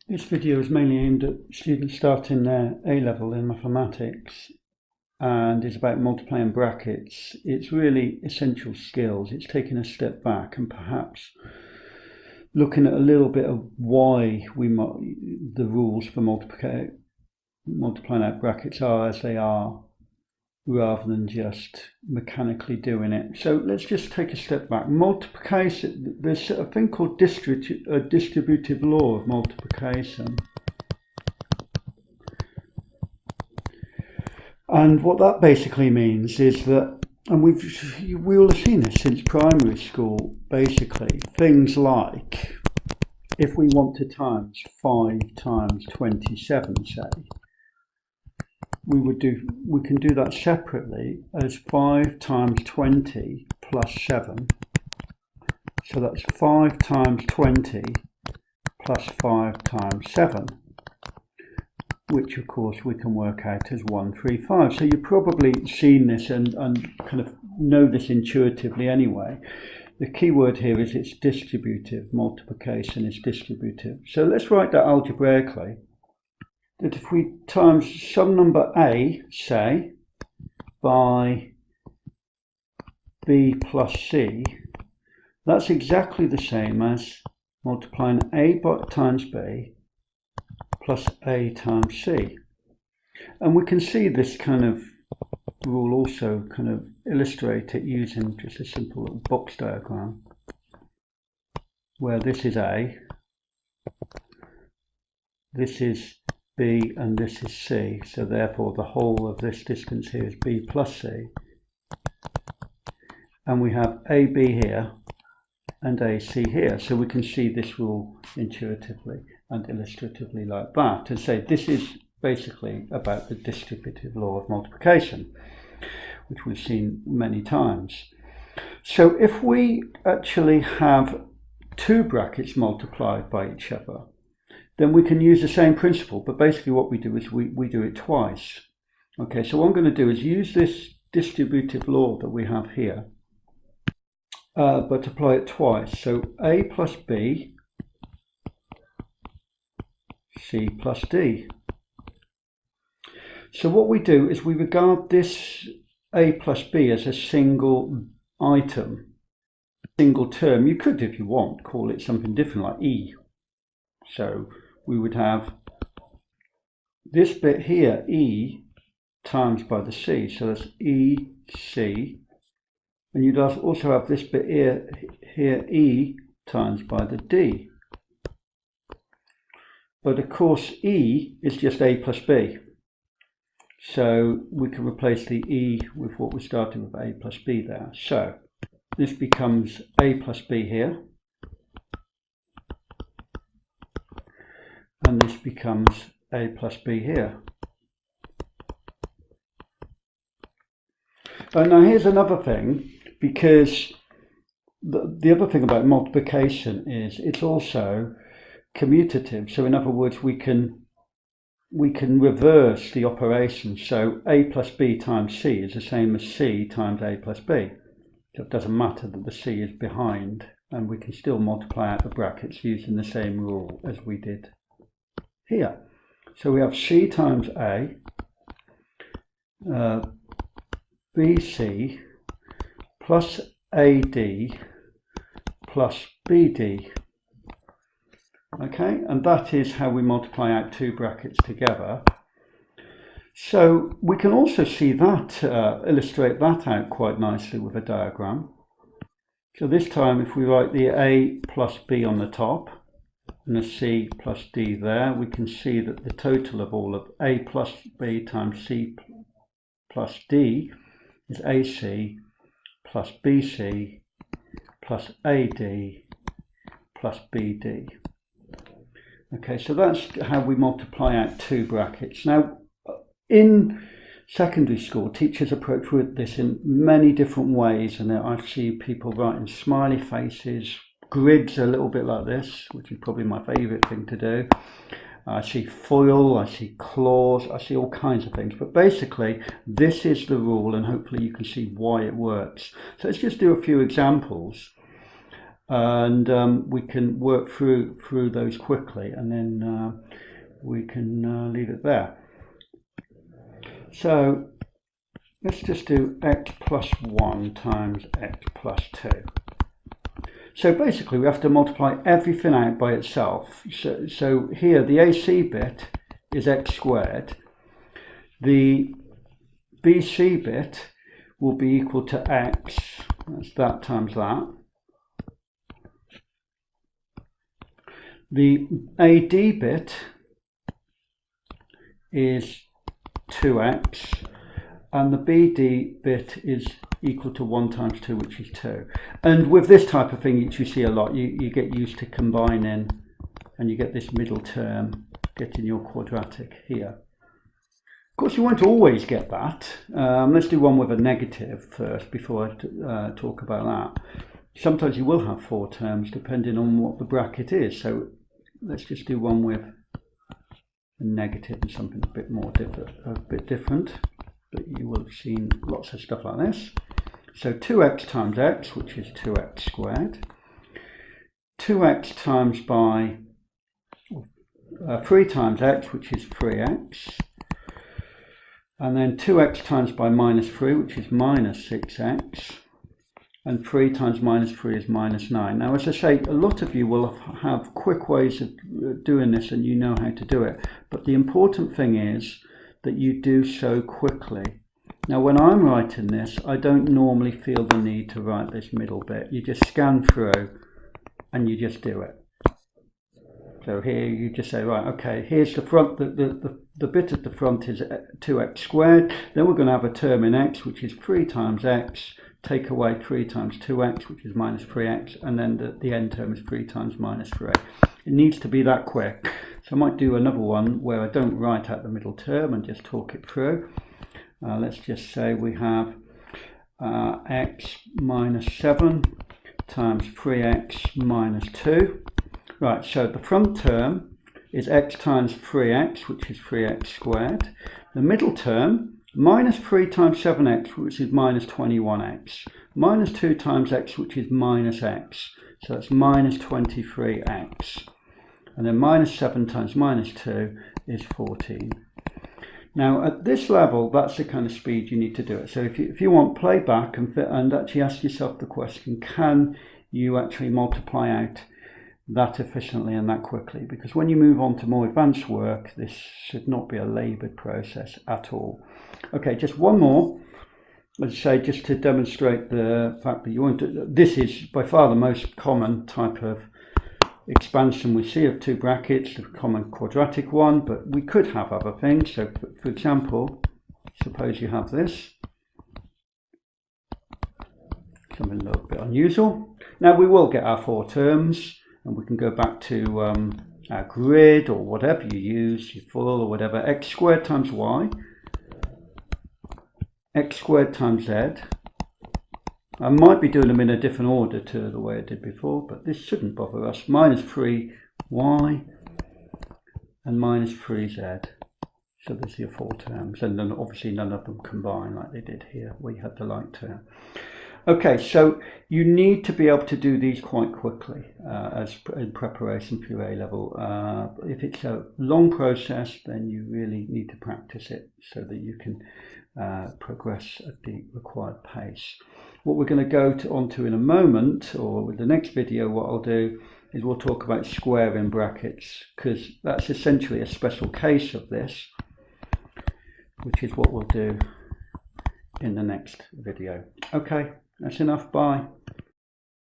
This video is mainly aimed at students starting their A-level in mathematics and is about multiplying brackets. It's really essential skills. It's taking a step back and perhaps looking at a little bit of why the rules for multiplying out brackets are as they are, rather than just mechanically doing it. So let's just take a step back. Multiplication, there's a thing called distributive law of multiplication. And what that basically means is that, and we all have seen this since primary school, basically, things like, if we want to times 5 times 27, say, we can do that separately as 5 times 20 plus 7. So that's 5 times 20 plus 5 times 7, which of course we can work out as 135. So you've probably seen this and kind of know this intuitively anyway. The key word here is it's distributive. Multiplication is distributive. So let's write that algebraically. That if we times some number A, say, by B plus C, that's exactly the same as multiplying A times B plus A times C. And we can see this kind of rule also kind of illustrate it using just a simple little box diagram, where this is A, this is B, and this is C, so therefore the whole of this distance here is B plus C, and we have AB here and AC here, so we can see this rule intuitively and illustratively like that, and say this is basically about the distributive law of multiplication, which we've seen many times. So if we actually have two brackets multiplied by each other, then we can use the same principle, but basically what we do is we do it twice. Okay, so what I'm going to do is use this distributive law that we have here, but apply it twice. So A plus B, C plus D. So what we do is we regard this A plus B as a single item, single term. You could, if you want, call it something different like E. So we would have this bit here, E, times by the C, so that's EC, and you'd also have this bit here E, times by the D. But of course E is just A plus B, so we can replace the E with what we started with, A plus B there. So this becomes A plus B here, and this becomes A plus B here. And now here's another thing, because the other thing about multiplication is it's also commutative. So in other words, we can reverse the operation. So A plus B times C is the same as C times A plus B. So it doesn't matter that the C is behind, and we can still multiply out the brackets using the same rule as we did here. So we have C times A, BC plus AD plus BD. Okay, and that is how we multiply out two brackets together. So we can also see that, illustrate that out quite nicely with a diagram. So this time if we write the A plus B on the top, and a C plus D there, we can see that the total of all of A plus B times C plus D is AC plus BC plus AD plus BD. Okay, so that's how we multiply out two brackets. Now, in secondary school, teachers approach this in many different ways, and I see people writing smiley faces, grids a little bit like this, which is probably my favourite thing to do. I see foil, I see claws, I see all kinds of things. But basically, this is the rule, and hopefully you can see why it works. So let's just do a few examples. and we can work through those quickly, and then we can leave it there. So let's just do x plus 1 times x plus 2. So basically we have to multiply everything out by itself. So here the AC bit is x squared. The BC bit will be equal to x, that's that times that. The AD bit is 2x, and the BD bit is equal to 1 times 2, which is 2. And with this type of thing, which you see a lot, you get used to combining, and you get this middle term getting your quadratic here. Of course, you won't always get that. Let's do one with a negative first before I talk about that. Sometimes you will have 4 terms depending on what the bracket is. So let's just do one with a negative and something a bit different. But you will have seen lots of stuff like this. So 2x times x, which is 2x squared. 2x times by 3 times x, which is 3x. And then 2x times by minus 3, which is minus 6x. And 3 times minus 3 is minus 9. Now, as I say, a lot of you will have quick ways of doing this, and you know how to do it. But the important thing is that you do so quickly. Now, when I'm writing this, I don't normally feel the need to write this middle bit. You just scan through and you just do it. So here you just say, right, okay, here's the front, the bit at the front is 2x squared. Then we're going to have a term in x, which is 3 times x. Take away 3 times 2x, which is minus 3x. And then the end term is 3 times minus 3. It needs to be that quick. So I might do another one where I don't write out the middle term and just talk it through. Let's just say we have x minus 7 times 3x minus 2. Right, so the front term is x times 3x, which is 3x squared. The middle term, minus 3 times 7x, which is minus 21x. Minus 2 times x, which is minus x. So that's minus 23x. And then minus 7 times minus 2 is 14. Now, at this level, that's the kind of speed you need to do it. So if you want playback and actually ask yourself the question, can you actually multiply out that efficiently and that quickly? Because when you move on to more advanced work, this should not be a laboured process at all. Okay, just one more. As I say, just to demonstrate the fact that you want to, this is by far the most common type of expansion we see of 2 brackets, the common quadratic one, but we could have other things. So for example, suppose you have this, something a little bit unusual. Now we will get our 4 terms, and we can go back to our grid or whatever you use, your full or whatever. X squared times y, x squared times z. I might be doing them in a different order to the way I did before, but this shouldn't bother us. Minus 3y and minus 3z. So there's your 4 terms, and then obviously none of them combine like they did here, where you had the like term. Okay, so you need to be able to do these quite quickly as in preparation for your A-level. If it's a long process, then you really need to practice it so that you can progress at the required pace. What we're going to go onto in a moment, or with the next video, what I'll do is we'll talk about squaring brackets, because that's essentially a special case of this, which is what we'll do in the next video. Okay, that's enough. Bye.